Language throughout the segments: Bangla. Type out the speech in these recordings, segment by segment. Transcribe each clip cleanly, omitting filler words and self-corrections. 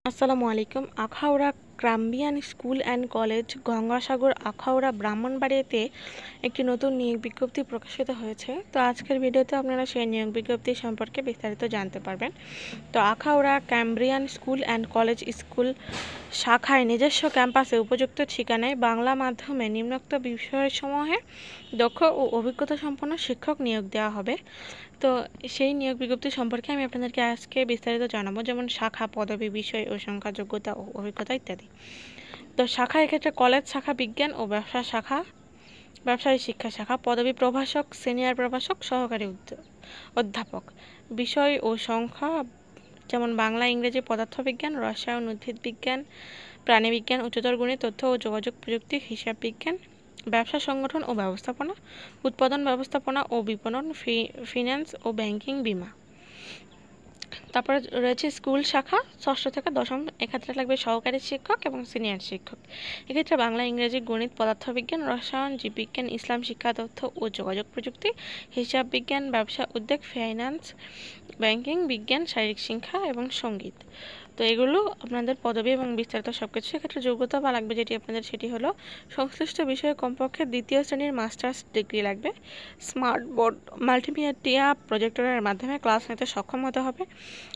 আসসালামু আলাইকুম। আখাউড়া ক্রাম্বিয়ান school and college Gangasagar Akhaura ব্রাহ্মণবাড়িয়াতে একটি নতুন নিয়োগ বিজ্ঞপ্তি প্রকাশিত হয়েছে। তো আজকের ভিডিওতে আপনারা সেই নিয়োগ বিজ্ঞপ্তি সম্পর্কে বিস্তারিত জানতে পারবেন। তো Akhaura Cambrian school and college school শাখায় নিজস্ব ক্যাম্পাসে উপযুক্ত ঠিকানায় বাংলা মাধ্যমে নিম্নোক্ত বিষয়সমূহে দক্ষ ও অভিজ্ঞতা সম্পন্ন শিক্ষক নিয়োগ দেওয়া হবে। তো সেই নিয়োগ বিজ্ঞপ্তি সম্পর্কে আমি আপনাদেরকে আজকে বিস্তারিত জানাবো, যেমন শাখা, পদবি, বিষয় ও সংখ্যা, যোগ্যতা ও অভিজ্ঞতা ইত্যাদি। তো শাখা এক্ষেত্রে কলেজ শাখা, বিজ্ঞান ও ব্যবসা শাখা, ব্যবসায়ী শিক্ষা শাখা, পদবি প্রভাষক, সিনিয়র প্রভাষক, সহকারী অধ্যাপক। বিষয় ও সংখ্যা যেমন বাংলা, ইংরেজি, পদার্থবিজ্ঞান, রসায়ন, উদ্ভিদ বিজ্ঞান, প্রাণীবিজ্ঞান, উচ্চতর গণিত, তথ্য ও যোগাযোগ প্রযুক্তি, হিসাব বিজ্ঞান। ব্যবসা সংগঠন ও ব্যবস্থাপনা, উৎপাদন ব্যবস্থাপনা ও বিপণন, ফিন্যান্স ও ব্যাংকিং, বীমা। তারপরে রয়েছে স্কুল শাখা, ষষ্ঠ থেকে দশম, এক্ষেত্রে লাগবে সহকারী শিক্ষক এবং সিনিয়র শিক্ষক। এক্ষেত্রে বাংলা, ইংরেজি, গণিত, পদার্থবিজ্ঞান, রসায়ন, জীববিজ্ঞান, ইসলাম শিক্ষা, তথ্য ও যোগাযোগ প্রযুক্তি, হিসাব বিজ্ঞান, ব্যবসা উদ্যোগ, ফাইন্যান্স, ব্যাংকিং, বিজ্ঞান, শারীরিক শিক্ষা এবং সঙ্গীত। তো এগুলো আপনাদের পদবি এবং বিস্তারিত সব কিছু। এক্ষেত্রে যোগ্যতা বা লাগবে যেটি আপনাদের, সেটি হলো সংশ্লিষ্ট বিষয়ে কমপক্ষে দ্বিতীয় শ্রেণীর মাস্টার্স ডিগ্রি লাগবে। স্মার্ট বোর্ড, মাল্টিমিডিয়া প্রজেক্টরের মাধ্যমে ক্লাস নিতে সক্ষম হতে হবে।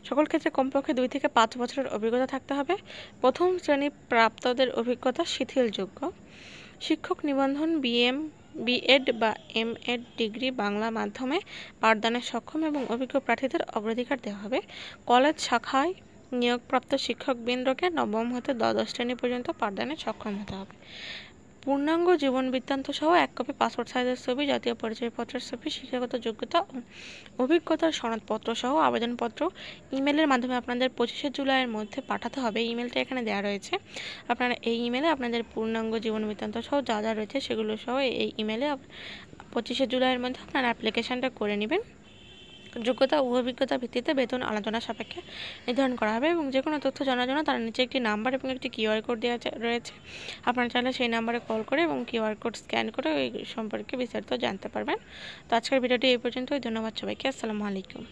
সকল ক্ষেত্রে কমপক্ষে 2 থেকে 5 বছরের অভিজ্ঞতা থাকতে হবে। প্রথম শ্রেণী প্রাপ্তদের অভিজ্ঞতা শিথিলযোগ্য। শিক্ষক নিবন্ধন বিএড বা এমএড ডিগ্রি বাংলা মাধ্যমে পাঠদানে সক্ষম এবং অভিজ্ঞ প্রার্থীদের অগ্রাধিকার দেওয়া হবে। কলেজ শাখায় নিয়োগপ্রাপ্ত শিক্ষকবৃন্দকে নবম হতে দ্বাদশ শ্রেণী পর্যন্ত পাঠদানে সক্ষম হতে হবে। পূর্ণাঙ্গ জীবন বৃত্তান্ত সহ 1 কপি পাসপোর্ট সাইজের ছবি, জাতীয় পরিচয়পত্রের ছবি, শিক্ষাগত যোগ্যতা ও অভিজ্ঞতার সনদপত্র সহ আবেদনপত্র ইমেলের মাধ্যমে আপনাদের 25শে জুলাইয়ের মধ্যে পাঠাতে হবে। ইমেলটা এখানে দেওয়া রয়েছে। আপনারা এই ইমেলে আপনাদের পূর্ণাঙ্গ জীবন বৃত্তান্ত সহ যা যা রয়েছে সেগুলো সহ এই ইমেলে 25শে জুলাইয়ের মধ্যে আপনারা অ্যাপ্লিকেশনটা করে নেবেন। যোগ্যতা ও অভিজ্ঞতা ভিত্তিতে বেতন আলোচনা সাপেক্ষে নির্ধারণ করা হবে এবং যে কোনো তথ্য জানার জন্য তার নিচে একটি নাম্বার এবং একটি কিউআর কোড দেওয়া রয়েছে। আপনারা চাইলে সেই নাম্বারে কল করে এবং কিউআর কোড স্ক্যান করে এই সম্পর্কে বিস্তারিত জানতে পারবেন। তো আজকের ভিডিওটি এই পর্যন্তই। ধন্যবাদ সবাইকে। আসসালামু আলাইকুম।